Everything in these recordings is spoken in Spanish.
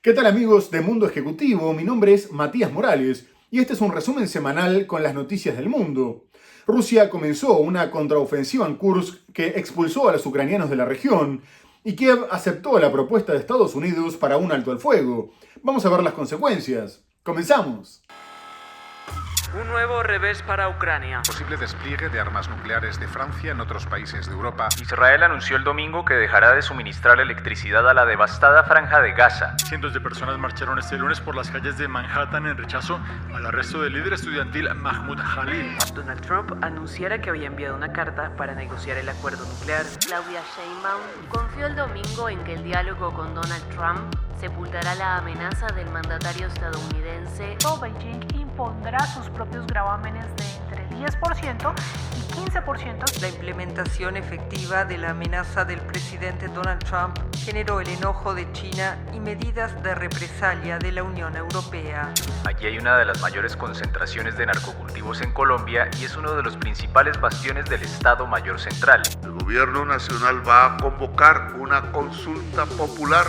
¿Qué tal amigos de Mundo Ejecutivo? Mi nombre es Matías Morales y este es un resumen semanal con las noticias del mundo. Rusia comenzó una contraofensiva en Kursk que expulsó a los ucranianos de la región y Kiev aceptó la propuesta de Estados Unidos para un alto al fuego. Vamos a ver las consecuencias. ¡Comenzamos! Un nuevo revés para Ucrania. Posible despliegue de armas nucleares de Francia en otros países de Europa. Israel anunció el domingo que dejará de suministrar electricidad a la devastada franja de Gaza. Cientos de personas marcharon este lunes por las calles de Manhattan en rechazo al arresto del líder estudiantil Mahmoud Khalil. Donald Trump anunciara que había enviado una carta para negociar el acuerdo nuclear. Claudia Sheinbaum confió el domingo en que el diálogo con Donald Trump sepultará la amenaza del mandatario estadounidense. Beijing impondrá sus propios gravámenes de entre 10% y 15%. La implementación efectiva de la amenaza del presidente Donald Trump generó el enojo de China y medidas de represalia de la Unión Europea. Aquí hay una de las mayores concentraciones de narcocultivos en Colombia y es uno de los principales bastiones del Estado Mayor Central. El gobierno nacional va a convocar una consulta popular.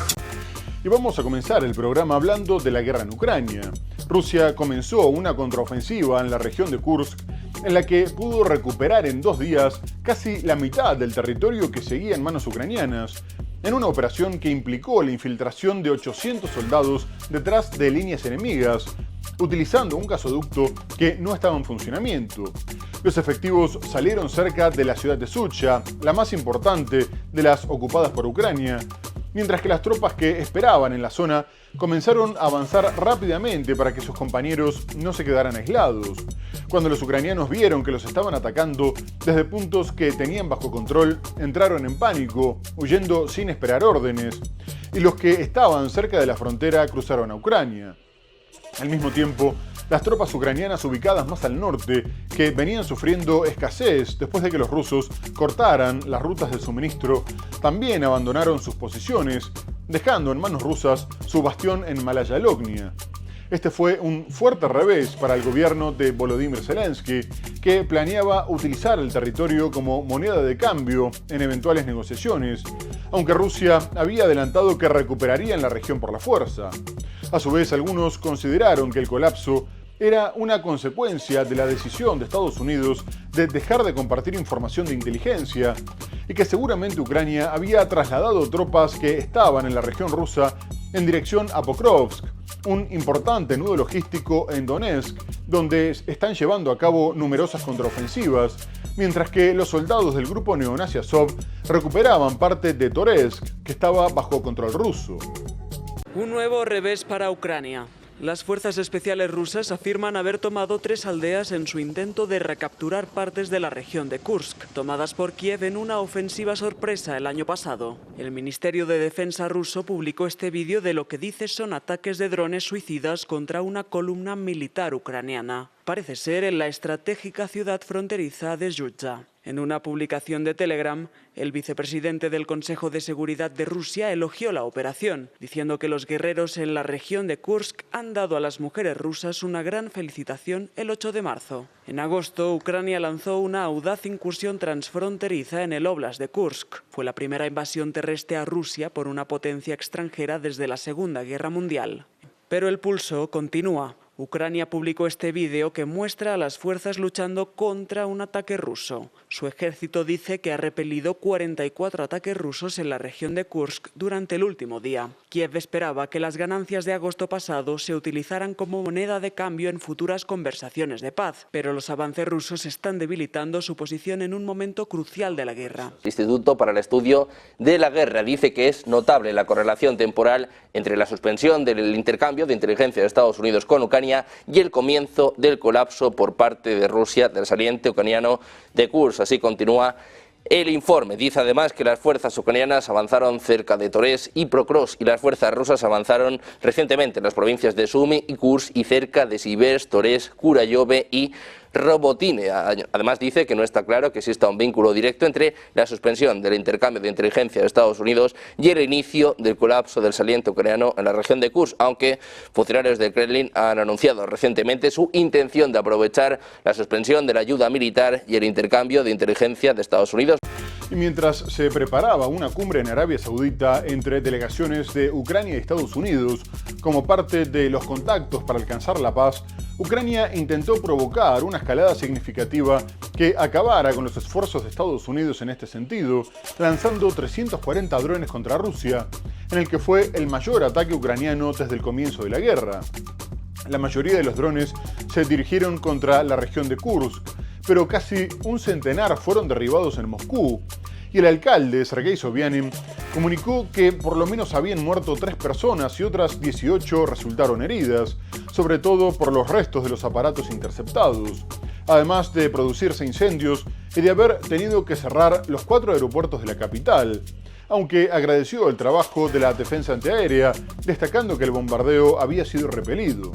Y vamos a comenzar el programa hablando de la guerra en Ucrania. Rusia comenzó una contraofensiva en la región de Kursk en la que pudo recuperar en 2 días casi la mitad del territorio que seguía en manos ucranianas, en una operación que implicó la infiltración de 800 soldados detrás de líneas enemigas, utilizando un gasoducto que no estaba en funcionamiento. Los efectivos salieron cerca de la ciudad de Sucha, la más importante de las ocupadas por Ucrania, mientras que las tropas que esperaban en la zona comenzaron a avanzar rápidamente para que sus compañeros no se quedaran aislados. Cuando los ucranianos vieron que los estaban atacando desde puntos que tenían bajo control, entraron en pánico, huyendo sin esperar órdenes, y los que estaban cerca de la frontera cruzaron a Ucrania. Al mismo tiempo, las tropas ucranianas ubicadas más al norte, que venían sufriendo escasez después de que los rusos cortaran las rutas de suministro, también abandonaron sus posiciones, dejando en manos rusas su bastión en Malaya Lognia. Este fue un fuerte revés para el gobierno de Volodymyr Zelensky, que planeaba utilizar el territorio como moneda de cambio en eventuales negociaciones, aunque Rusia había adelantado que recuperarían la región por la fuerza. A su vez, algunos consideraron que el colapso era una consecuencia de la decisión de Estados Unidos de dejar de compartir información de inteligencia y que seguramente Ucrania había trasladado tropas que estaban en la región rusa en dirección a Pokrovsk, un importante nudo logístico en Donetsk, donde están llevando a cabo numerosas contraofensivas, mientras que los soldados del grupo neonazi Azov recuperaban parte de Toretsk, que estaba bajo control ruso. Un nuevo revés para Ucrania. Las fuerzas especiales rusas afirman haber tomado 3 aldeas en su intento de recapturar partes de la región de Kursk, tomadas por Kiev en una ofensiva sorpresa el año pasado. El Ministerio de Defensa ruso publicó este vídeo de lo que dice son ataques de drones suicidas contra una columna militar ucraniana. Parece ser en la estratégica ciudad fronteriza de Zhuzha. En una publicación de Telegram, el vicepresidente del Consejo de Seguridad de Rusia elogió la operación, diciendo que los guerreros en la región de Kursk han dado a las mujeres rusas una gran felicitación el 8 de marzo. En agosto, Ucrania lanzó una audaz incursión transfronteriza en el óblast de Kursk. Fue la primera invasión terrestre a Rusia por una potencia extranjera desde la Segunda Guerra Mundial. Pero el pulso continúa. Ucrania publicó este vídeo que muestra a las fuerzas luchando contra un ataque ruso. Su ejército dice que ha repelido 44 ataques rusos en la región de Kursk durante el último día. Kiev esperaba que las ganancias de agosto pasado se utilizaran como moneda de cambio en futuras conversaciones de paz, pero los avances rusos están debilitando su posición en un momento crucial de la guerra. El Instituto para el Estudio de la Guerra dice que es notable la correlación temporal entre la suspensión del intercambio de inteligencia de Estados Unidos con Ucrania y el comienzo del colapso por parte de Rusia del saliente ucraniano de Kursk. Así continúa el informe. Dice además que las fuerzas ucranianas avanzaron cerca de Toretsk y Pokrovsk y las fuerzas rusas avanzaron recientemente en las provincias de Sumy y Kursk y cerca de Siversk, Toretsk, Kurayove y Robotine. Además dice que no está claro que exista un vínculo directo entre la suspensión del intercambio de inteligencia de Estados Unidos y el inicio del colapso del saliente ucraniano en la región de Kursk, aunque funcionarios del Kremlin han anunciado recientemente su intención de aprovechar la suspensión de la ayuda militar y el intercambio de inteligencia de Estados Unidos. Y mientras se preparaba una cumbre en Arabia Saudita entre delegaciones de Ucrania y Estados Unidos como parte de los contactos para alcanzar la paz, Ucrania intentó provocar una escalada significativa que acabara con los esfuerzos de Estados Unidos en este sentido, lanzando 340 drones contra Rusia, en el que fue el mayor ataque ucraniano desde el comienzo de la guerra. La mayoría de los drones se dirigieron contra la región de Kursk, pero casi un centenar fueron derribados en Moscú, y el alcalde, Sergei Sobyanin, comunicó que por lo menos habían muerto 3 personas y otras 18 resultaron heridas, sobre todo por los restos de los aparatos interceptados, además de producirse incendios y de haber tenido que cerrar los 4 aeropuertos de la capital, aunque agradeció el trabajo de la defensa antiaérea, destacando que el bombardeo había sido repelido.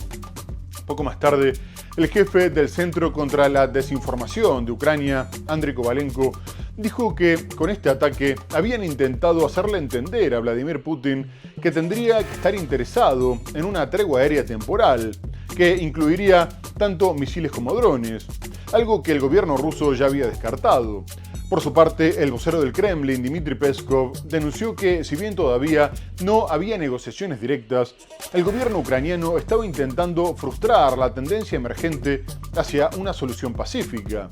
Poco más tarde, el jefe del Centro contra la Desinformación de Ucrania, Andriy Kovalenko, dijo que con este ataque habían intentado hacerle entender a Vladimir Putin que tendría que estar interesado en una tregua aérea temporal, que incluiría tanto misiles como drones, algo que el gobierno ruso ya había descartado. Por su parte, el vocero del Kremlin, Dmitry Peskov, denunció que, si bien todavía no había negociaciones directas, el gobierno ucraniano estaba intentando frustrar la tendencia emergente hacia una solución pacífica.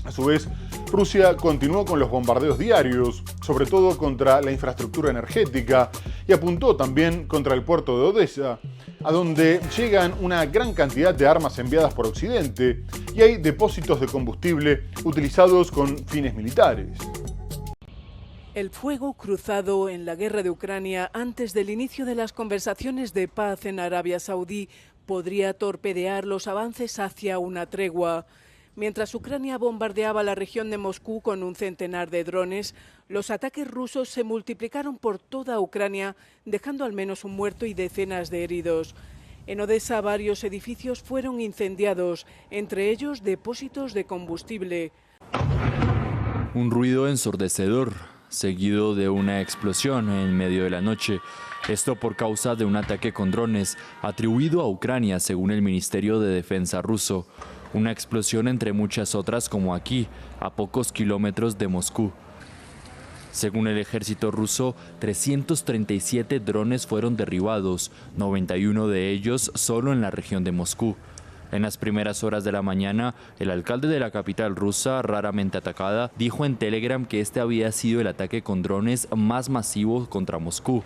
A su vez, Rusia continuó con los bombardeos diarios, sobre todo contra la infraestructura energética, y apuntó también contra el puerto de Odessa, a donde llegan una gran cantidad de armas enviadas por Occidente y hay depósitos de combustible utilizados con fines militares. El fuego cruzado en la guerra de Ucrania antes del inicio de las conversaciones de paz en Arabia Saudí podría torpedear los avances hacia una tregua. Mientras Ucrania bombardeaba la región de Moscú con un centenar de drones, los ataques rusos se multiplicaron por toda Ucrania, dejando al menos un muerto y decenas de heridos. En Odessa varios edificios fueron incendiados, entre ellos depósitos de combustible. Un ruido ensordecedor, seguido de una explosión en medio de la noche. Esto por causa de un ataque con drones atribuido a Ucrania, según el Ministerio de Defensa ruso. Una explosión entre muchas otras como aquí, a pocos kilómetros de Moscú. Según el ejército ruso, 337 drones fueron derribados, 91 de ellos solo en la región de Moscú. En las primeras horas de la mañana, el alcalde de la capital rusa, raramente atacada, dijo en Telegram que este había sido el ataque con drones más masivo contra Moscú.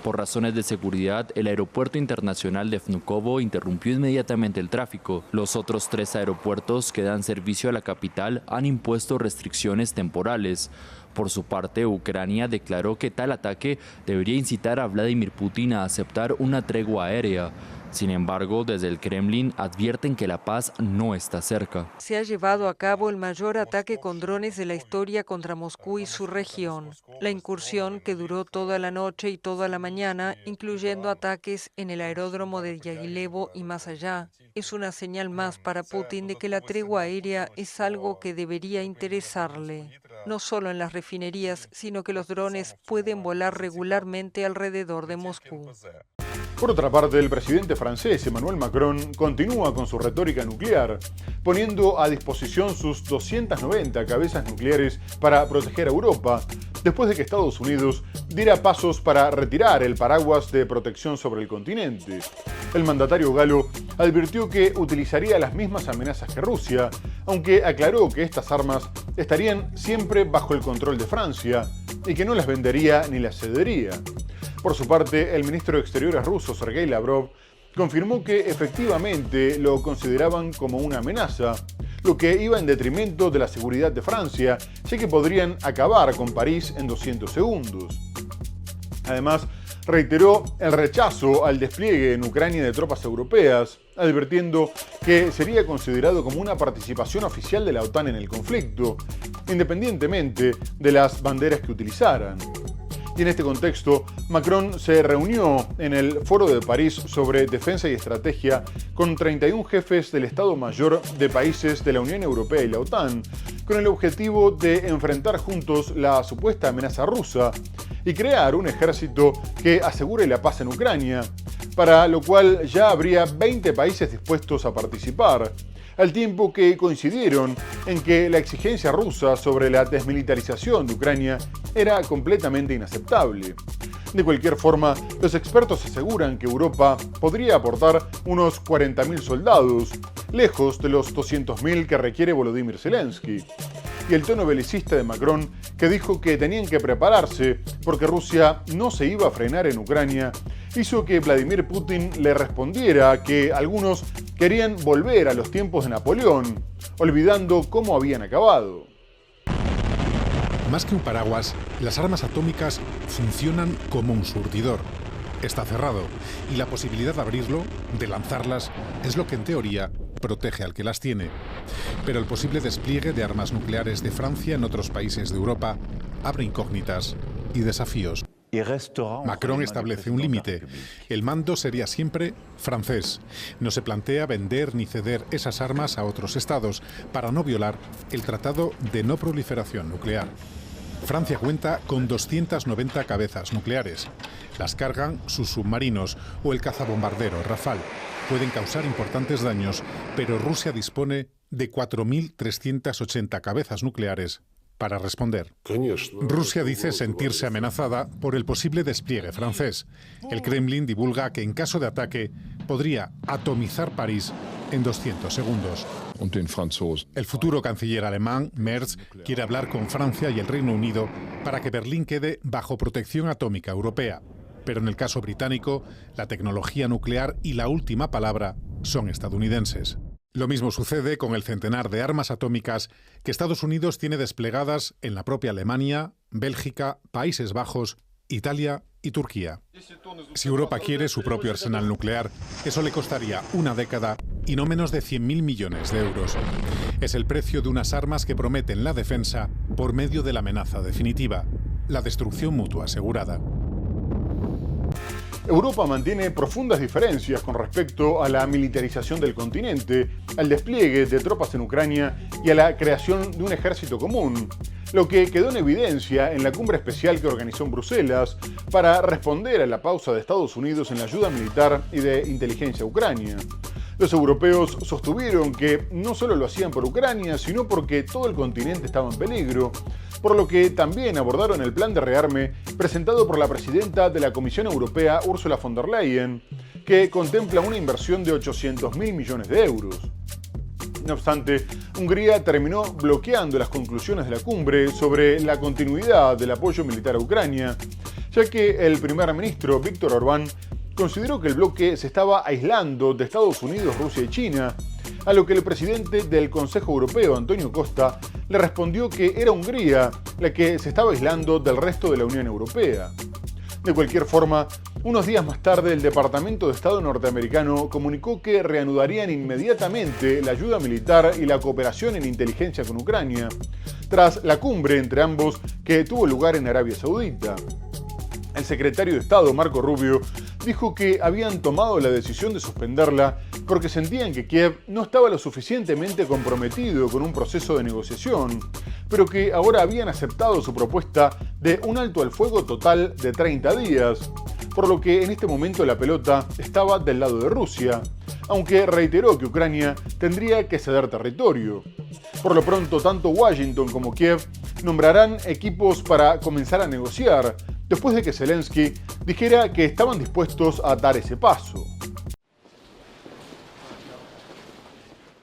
Por razones de seguridad, el aeropuerto internacional de Vnukovo interrumpió inmediatamente el tráfico. Los otros 3 aeropuertos que dan servicio a la capital han impuesto restricciones temporales. Por su parte, Ucrania declaró que tal ataque debería incitar a Vladimir Putin a aceptar una tregua aérea. Sin embargo, desde el Kremlin advierten que la paz no está cerca. Se ha llevado a cabo el mayor ataque con drones de la historia contra Moscú y su región. La incursión, que duró toda la noche y toda la mañana, incluyendo ataques en el aeródromo de Yagilevo y más allá, es una señal más para Putin de que la tregua aérea es algo que debería interesarle. No solo en las refinerías, sino que los drones pueden volar regularmente alrededor de Moscú. Por otra parte, el presidente francés Emmanuel Macron continúa con su retórica nuclear, poniendo a disposición sus 290 cabezas nucleares para proteger a Europa, después de que Estados Unidos diera pasos para retirar el paraguas de protección sobre el continente. El mandatario galo advirtió que utilizaría las mismas amenazas que Rusia, aunque aclaró que estas armas estarían siempre bajo el control de Francia y que no las vendería ni las cedería. Por su parte, el ministro de Exteriores ruso, Sergei Lavrov, confirmó que efectivamente lo consideraban como una amenaza, lo que iba en detrimento de la seguridad de Francia, ya que podrían acabar con París en 200 segundos. Además, reiteró el rechazo al despliegue en Ucrania de tropas europeas, advirtiendo que sería considerado como una participación oficial de la OTAN en el conflicto, independientemente de las banderas que utilizaran. Y en este contexto, Macron se reunió en el Foro de París sobre Defensa y Estrategia con 31 jefes del Estado Mayor de países de la Unión Europea y la OTAN, con el objetivo de enfrentar juntos la supuesta amenaza rusa y crear un ejército que asegure la paz en Ucrania, para lo cual ya habría 20 países dispuestos a participar, al tiempo que coincidieron en que la exigencia rusa sobre la desmilitarización de Ucrania era completamente inaceptable. De cualquier forma, los expertos aseguran que Europa podría aportar unos 40.000 soldados, lejos de los 200.000 que requiere Volodymyr Zelensky. Y el tono belicista de Macron, que dijo que tenían que prepararse porque Rusia no se iba a frenar en Ucrania, hizo que Vladimir Putin le respondiera que algunos querían volver a los tiempos de Napoleón, olvidando cómo habían acabado. Más que un paraguas, las armas atómicas funcionan como un surtidor. Está cerrado y la posibilidad de abrirlo, de lanzarlas, es lo que en teoría protege al que las tiene. Pero el posible despliegue de armas nucleares de Francia en otros países de Europa abre incógnitas y desafíos. Macron establece un límite. El mando sería siempre francés. No se plantea vender ni ceder esas armas a otros estados para no violar el Tratado de No Proliferación Nuclear. Francia cuenta con 290 cabezas nucleares. Las cargan sus submarinos o el cazabombardero Rafale. Pueden causar importantes daños, pero Rusia dispone de 4.380 cabezas nucleares para responder. Rusia dice sentirse amenazada por el posible despliegue francés. El Kremlin divulga que en caso de ataque podría atomizar París en 200 segundos. El futuro canciller alemán, Merz, quiere hablar con Francia y el Reino Unido para que Berlín quede bajo protección atómica europea. Pero en el caso británico, la tecnología nuclear y la última palabra son estadounidenses. Lo mismo sucede con el centenar de armas atómicas que Estados Unidos tiene desplegadas en la propia Alemania, Bélgica, Países Bajos, Italia y Turquía. Si Europa quiere su propio arsenal nuclear, eso le costaría una década y no menos de 100.000 millones de euros. Es el precio de unas armas que prometen la defensa por medio de la amenaza definitiva, la destrucción mutua asegurada. Europa mantiene profundas diferencias con respecto a la militarización del continente, al despliegue de tropas en Ucrania y a la creación de un ejército común, lo que quedó en evidencia en la cumbre especial que organizó en Bruselas para responder a la pausa de Estados Unidos en la ayuda militar y de inteligencia a Ucrania. Los europeos sostuvieron que no solo lo hacían por Ucrania, sino porque todo el continente estaba en peligro, por lo que también abordaron el plan de rearme presentado por la presidenta de la Comisión Europea, Ursula von der Leyen, que contempla una inversión de 800.000 millones de euros. No obstante, Hungría terminó bloqueando las conclusiones de la cumbre sobre la continuidad del apoyo militar a Ucrania, ya que el primer ministro Viktor Orbán consideró que el bloque se estaba aislando de Estados Unidos, Rusia y China, a lo que el presidente del Consejo Europeo, Antonio Costa, le respondió que era Hungría la que se estaba aislando del resto de la Unión Europea. De cualquier forma, unos días más tarde el Departamento de Estado norteamericano comunicó que reanudarían inmediatamente la ayuda militar y la cooperación en inteligencia con Ucrania, tras la cumbre entre ambos que tuvo lugar en Arabia Saudita. El secretario de Estado, Marco Rubio, dijo que habían tomado la decisión de suspenderla porque sentían que Kiev no estaba lo suficientemente comprometido con un proceso de negociación, pero que ahora habían aceptado su propuesta de un alto al fuego total de 30 días, por lo que en este momento la pelota estaba del lado de Rusia, aunque reiteró que Ucrania tendría que ceder territorio. Por lo pronto, tanto Washington como Kiev nombrarán equipos para comenzar a negociar, después de que Zelensky dijera que estaban dispuestos a dar ese paso.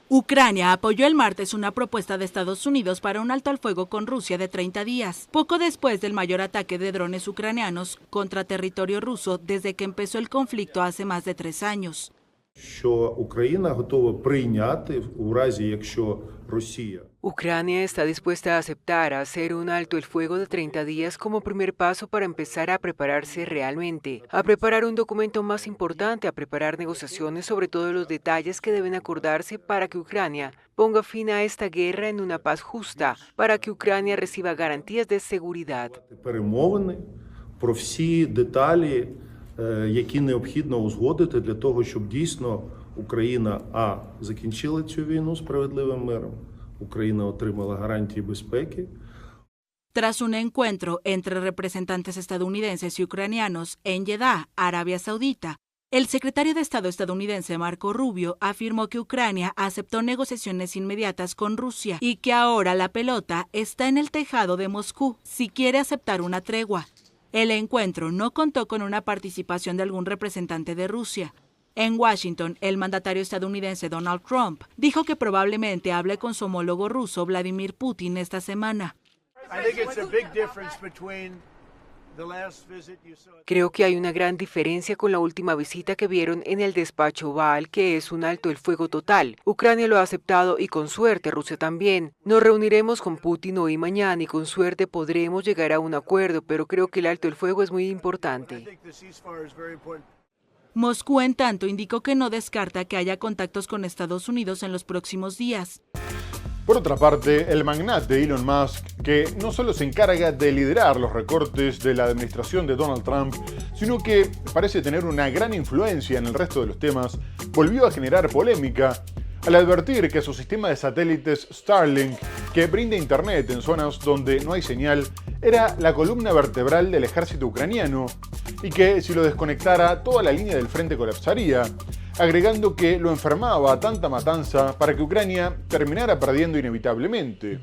Ucrania apoyó el martes una propuesta de Estados Unidos para un alto al fuego con Rusia de 30 días, poco después del mayor ataque de drones ucranianos contra territorio ruso desde que empezó el conflicto hace más de 3 años. Ucrania está dispuesta a aceptar hacer un alto el fuego de 30 días como primer paso para empezar a prepararse realmente, a preparar un documento más importante, a preparar negociaciones sobre todos los detalles que deben acordarse para que Ucrania ponga fin a esta guerra en una paz justa, para que Ucrania reciba garantías de seguridad. Про всі деталі, які необхідно узгодити для того, щоб дійсно Україна закінчила цю війну справедливим миром. Ucrania отримала гарантії безпеки. Tras un encuentro entre representantes estadounidenses y ucranianos en Jeddah, Arabia Saudita, El secretario de Estado estadounidense Marco Rubio afirmó que Ucrania aceptó negociaciones inmediatas con Rusia y que ahora la pelota está en el tejado de Moscú si quiere aceptar una tregua. El encuentro no contó con una participación de algún representante de Rusia. En Washington, el mandatario estadounidense Donald Trump dijo que probablemente hable con su homólogo ruso Vladimir Putin esta semana. Creo que hay una gran diferencia con la última visita que vieron en el despacho Oval, que es un alto el fuego total. Ucrania lo ha aceptado y con suerte Rusia también. Nos reuniremos con Putin hoy y mañana y con suerte podremos llegar a un acuerdo, pero creo que el alto el fuego es muy importante. Moscú, en tanto, indicó que no descarta que haya contactos con Estados Unidos en los próximos días. Por otra parte, el magnate Elon Musk, que no solo se encarga de liderar los recortes de la administración de Donald Trump, sino que parece tener una gran influencia en el resto de los temas, volvió a generar polémica al advertir que su sistema de satélites Starlink, que brinda internet en zonas donde no hay señal, era la columna vertebral del ejército ucraniano y que si lo desconectara toda la línea del frente colapsaría, agregando que lo enfermaba a tanta matanza para que Ucrania terminara perdiendo inevitablemente.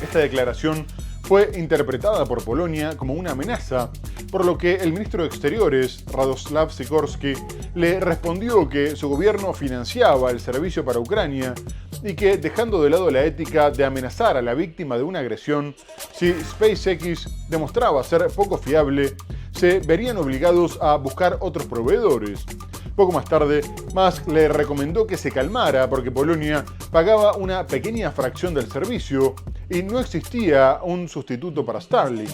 Esta declaración fue interpretada por Polonia como una amenaza, por lo que el ministro de Exteriores, Radoslav Sikorski, le respondió que su gobierno financiaba el servicio para Ucrania y que, dejando de lado la ética de amenazar a la víctima de una agresión, si SpaceX demostraba ser poco fiable, se verían obligados a buscar otros proveedores. Poco más tarde, Musk le recomendó que se calmara porque Polonia pagaba una pequeña fracción del servicio y no existía un sustituto para Starlink.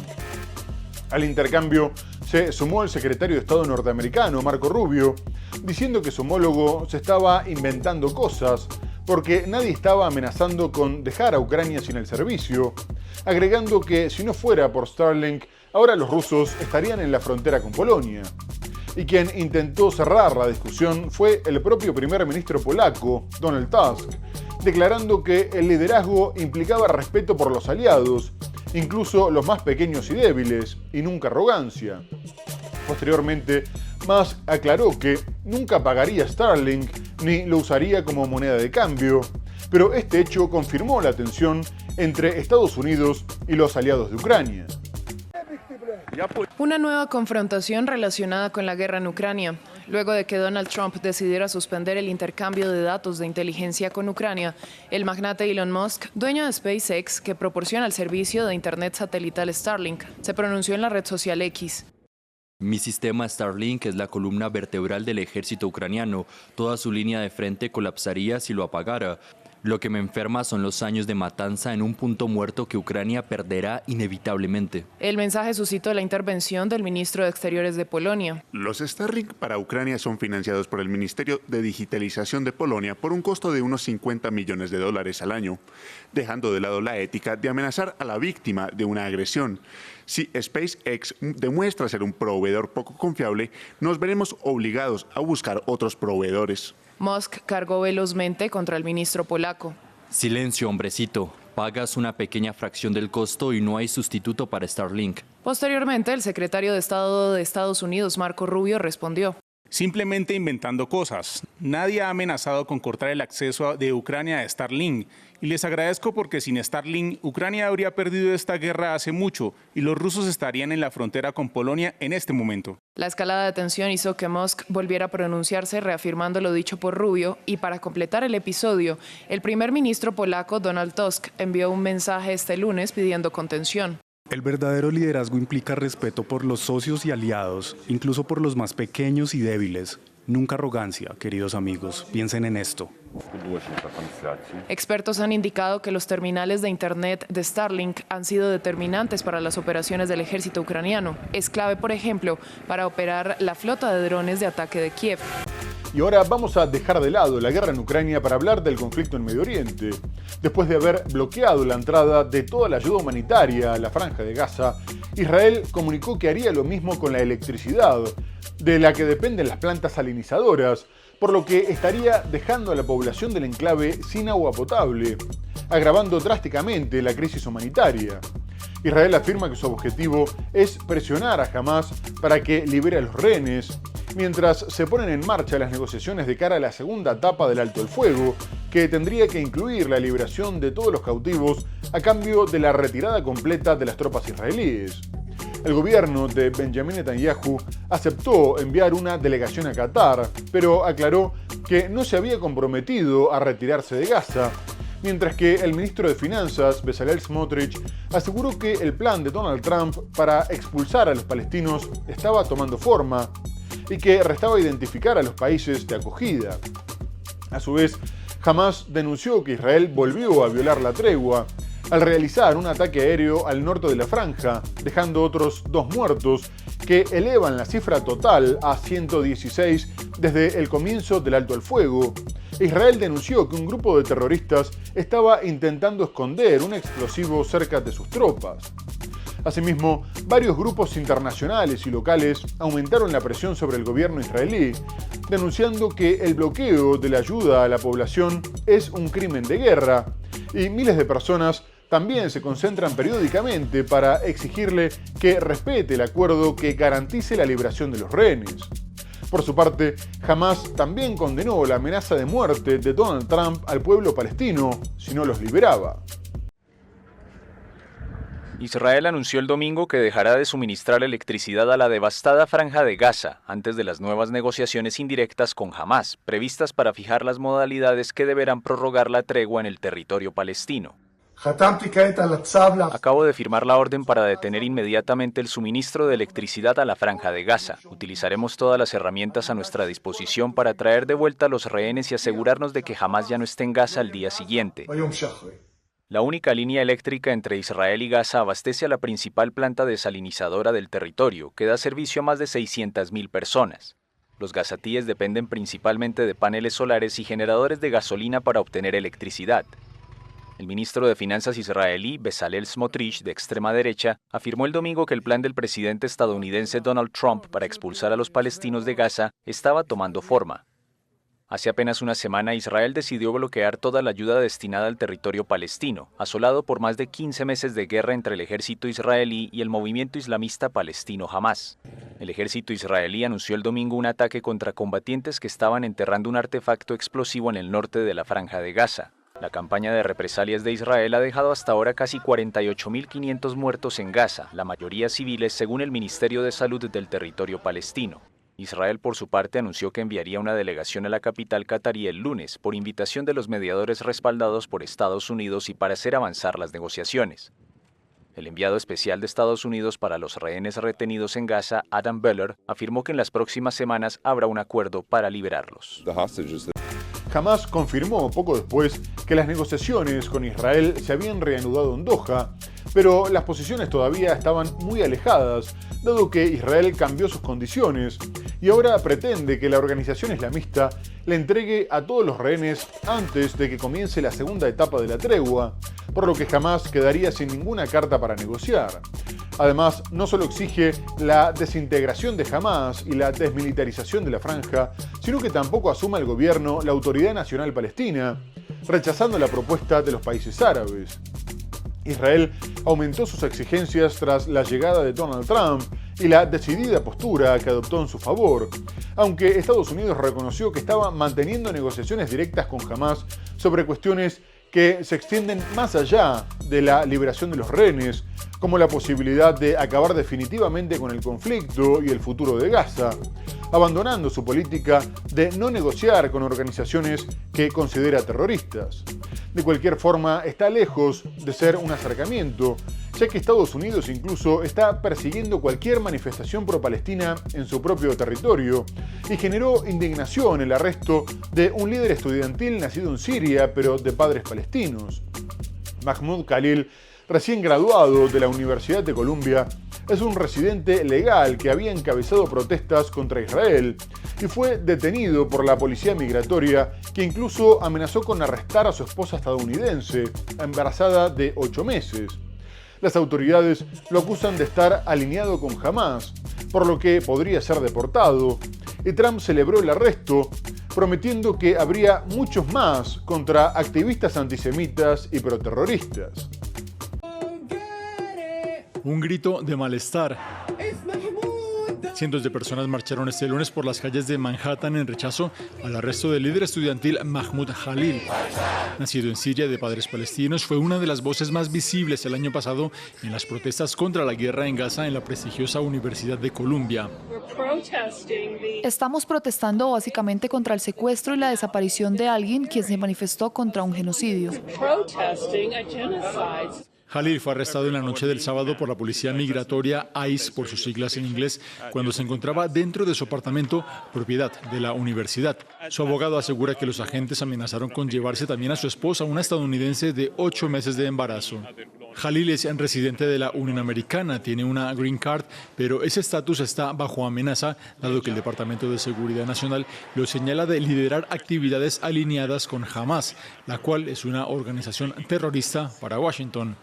Al intercambio se sumó el secretario de Estado norteamericano, Marco Rubio, diciendo que su homólogo se estaba inventando cosas porque nadie estaba amenazando con dejar a Ucrania sin el servicio, agregando que si no fuera por Starlink, ahora los rusos estarían en la frontera con Polonia. Y quien intentó cerrar la discusión fue el propio primer ministro polaco, Donald Tusk, declarando que el liderazgo implicaba respeto por los aliados, incluso los más pequeños y débiles, y nunca arrogancia. Posteriormente, Musk aclaró que nunca pagaría Starlink ni lo usaría como moneda de cambio, pero este hecho confirmó la tensión entre Estados Unidos y los aliados de Ucrania. Una nueva confrontación relacionada con la guerra en Ucrania. Luego de que Donald Trump decidiera suspender el intercambio de datos de inteligencia con Ucrania, el magnate Elon Musk, dueño de SpaceX, que proporciona el servicio de internet satelital Starlink, se pronunció en la red social X. Mi sistema Starlink es la columna vertebral del ejército ucraniano. Toda su línea de frente colapsaría si lo apagara. Lo que me enferma son los años de matanza en un punto muerto que Ucrania perderá inevitablemente. El mensaje suscitó la intervención del ministro de Exteriores de Polonia. Los Starlink para Ucrania son financiados por el Ministerio de Digitalización de Polonia por un costo de unos $50 millones al año, dejando de lado la ética de amenazar a la víctima de una agresión. Si SpaceX demuestra ser un proveedor poco confiable, nos veremos obligados a buscar otros proveedores. Musk cargó velozmente contra el ministro polaco. Silencio, hombrecito. Pagas una pequeña fracción del costo y no hay sustituto para Starlink. Posteriormente, el secretario de Estado de Estados Unidos, Marco Rubio, respondió. Simplemente inventando cosas. Nadie ha amenazado con cortar el acceso de Ucrania a Starlink. Y les agradezco porque sin Starlink, Ucrania habría perdido esta guerra hace mucho y los rusos estarían en la frontera con Polonia en este momento. La escalada de tensión hizo que Musk volviera a pronunciarse reafirmando lo dicho por Rubio y para completar el episodio, el primer ministro polaco Donald Tusk envió un mensaje este lunes pidiendo contención. El verdadero liderazgo implica respeto por los socios y aliados, incluso por los más pequeños y débiles. Nunca arrogancia, queridos amigos. Piensen en esto. Expertos han indicado que los terminales de Internet de Starlink han sido determinantes para las operaciones del ejército ucraniano. Es clave, por ejemplo, para operar la flota de drones de ataque de Kiev. Y ahora vamos a dejar de lado la guerra en Ucrania para hablar del conflicto en Medio Oriente. Después de haber bloqueado la entrada de toda la ayuda humanitaria a la Franja de Gaza, Israel comunicó que haría lo mismo con la electricidad, de la que dependen las plantas salinizadoras, por lo que estaría dejando a la población del enclave sin agua potable, agravando drásticamente la crisis humanitaria. Israel afirma que su objetivo es presionar a Hamás para que libere a los rehenes mientras se ponen en marcha las negociaciones de cara a la segunda etapa del alto el fuego, que tendría que incluir la liberación de todos los cautivos a cambio de la retirada completa de las tropas israelíes. El gobierno de Benjamin Netanyahu aceptó enviar una delegación a Qatar, pero aclaró que no se había comprometido a retirarse de Gaza, mientras que el ministro de Finanzas, Bezalel Smotrich, aseguró que el plan de Donald Trump para expulsar a los palestinos estaba tomando forma y que restaba identificar a los países de acogida. A su vez, Hamás denunció que Israel volvió a violar la tregua al realizar un ataque aéreo al norte de la franja, dejando otros 2 muertos, que elevan la cifra total a 116 desde el comienzo del alto el fuego. Israel denunció que un grupo de terroristas estaba intentando esconder un explosivo cerca de sus tropas. Asimismo, varios grupos internacionales y locales aumentaron la presión sobre el gobierno israelí, denunciando que el bloqueo de la ayuda a la población es un crimen de guerra, y miles de personas también se concentran periódicamente para exigirle que respete el acuerdo que garantice la liberación de los rehenes. Por su parte, Hamás también condenó la amenaza de muerte de Donald Trump al pueblo palestino si no los liberaba. Israel anunció el domingo que dejará de suministrar electricidad a la devastada franja de Gaza antes de las nuevas negociaciones indirectas con Hamás, previstas para fijar las modalidades que deberán prorrogar la tregua en el territorio palestino. Acabo de firmar la orden para detener inmediatamente el suministro de electricidad a la franja de Gaza. Utilizaremos todas las herramientas a nuestra disposición para traer de vuelta a los rehenes y asegurarnos de que Hamás ya no esté en Gaza al día siguiente. La única línea eléctrica entre Israel y Gaza abastece a la principal planta desalinizadora del territorio, que da servicio a más de 600.000 personas. Los gazatíes dependen principalmente de paneles solares y generadores de gasolina para obtener electricidad. El ministro de Finanzas israelí, Bezalel Smotrich, de extrema derecha, afirmó el domingo que el plan del presidente estadounidense Donald Trump para expulsar a los palestinos de Gaza estaba tomando forma. Hace apenas una semana, Israel decidió bloquear toda la ayuda destinada al territorio palestino, asolado por más de 15 meses de guerra entre el ejército israelí y el movimiento islamista palestino Hamás. El ejército israelí anunció el domingo un ataque contra combatientes que estaban enterrando un artefacto explosivo en el norte de la franja de Gaza. La campaña de represalias de Israel ha dejado hasta ahora casi 48.500 muertos en Gaza, la mayoría civiles según el Ministerio de Salud del territorio palestino. Israel, por su parte, anunció que enviaría una delegación a la capital catarí el lunes, por invitación de los mediadores respaldados por Estados Unidos y para hacer avanzar las negociaciones. El enviado especial de Estados Unidos para los rehenes retenidos en Gaza, Adam Beller, afirmó que en las próximas semanas habrá un acuerdo para liberarlos. Hamás confirmó poco después que las negociaciones con Israel se habían reanudado en Doha, pero las posiciones todavía estaban muy alejadas, dado que Israel cambió sus condiciones y ahora pretende que la organización islamista le entregue a todos los rehenes antes de que comience la segunda etapa de la tregua, por lo que Hamás quedaría sin ninguna carta para negociar. Además, no solo exige la desintegración de Hamás y la desmilitarización de la franja, sino que tampoco asuma el gobierno la Autoridad Nacional Palestina, rechazando la propuesta de los países árabes. Israel aumentó sus exigencias tras la llegada de Donald Trump y la decidida postura que adoptó en su favor, aunque Estados Unidos reconoció que estaba manteniendo negociaciones directas con Hamás sobre cuestiones que se extienden más allá de la liberación de los rehenes, como la posibilidad de acabar definitivamente con el conflicto y el futuro de Gaza, abandonando su política de no negociar con organizaciones que considera terroristas. De cualquier forma, está lejos de ser un acercamiento, ya que Estados Unidos incluso está persiguiendo cualquier manifestación pro-palestina en su propio territorio y generó indignación el arresto de un líder estudiantil nacido en Siria, pero de padres palestinos. Mahmoud Khalil, recién graduado de la Universidad de Columbia, es un residente legal que había encabezado protestas contra Israel y fue detenido por la policía migratoria, que incluso amenazó con arrestar a su esposa estadounidense, embarazada de 8 meses. Las autoridades lo acusan de estar alineado con Hamás, por lo que podría ser deportado, y Trump celebró el arresto, prometiendo que habría muchos más contra activistas antisemitas y proterroristas. Un grito de malestar. Cientos de personas marcharon este lunes por las calles de Manhattan en rechazo al arresto del líder estudiantil Mahmoud Jalil. Nacido en Siria de padres palestinos, fue una de las voces más visibles el año pasado en las protestas contra la guerra en Gaza en la prestigiosa Universidad de Columbia. Estamos protestando básicamente contra el secuestro y la desaparición de alguien quien se manifestó contra un genocidio. Jalil fue arrestado en la noche del sábado por la policía migratoria ICE, por sus siglas en inglés, cuando se encontraba dentro de su apartamento, propiedad de la universidad. Su abogado asegura que los agentes amenazaron con llevarse también a su esposa, una estadounidense de 8 meses de embarazo. Jalil es residente de la Unión Americana, tiene una Green Card, pero ese estatus está bajo amenaza, dado que el Departamento de Seguridad Nacional lo señala de liderar actividades alineadas con Hamas, la cual es una organización terrorista para Washington.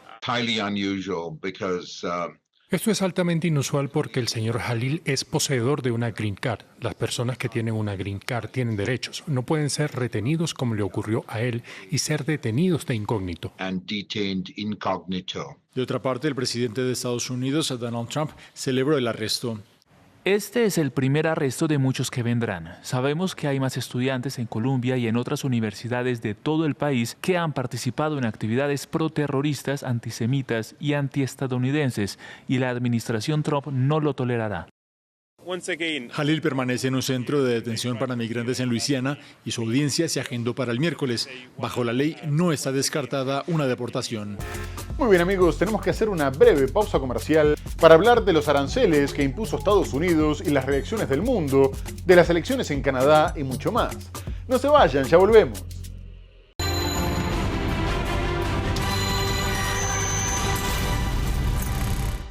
Esto es altamente inusual porque el señor Jalil es poseedor de una Green Card. Las personas que tienen una Green Card tienen derechos. No pueden ser retenidos como le ocurrió a él y ser detenidos de incógnito. De otra parte, el presidente de Estados Unidos, Donald Trump, celebró el arresto. Este es el primer arresto de muchos que vendrán. Sabemos que hay más estudiantes en Columbia y en otras universidades de todo el país que han participado en actividades proterroristas, antisemitas y antiestadounidenses, y la administración Trump no lo tolerará. Jalil permanece en un centro de detención para migrantes en Luisiana y su audiencia se agendó para el miércoles. Bajo la ley no está descartada una deportación. Muy bien amigos, tenemos que hacer una breve pausa comercial para hablar de los aranceles que impuso Estados Unidos y las reacciones del mundo, de las elecciones en Canadá y mucho más. No se vayan, ya volvemos.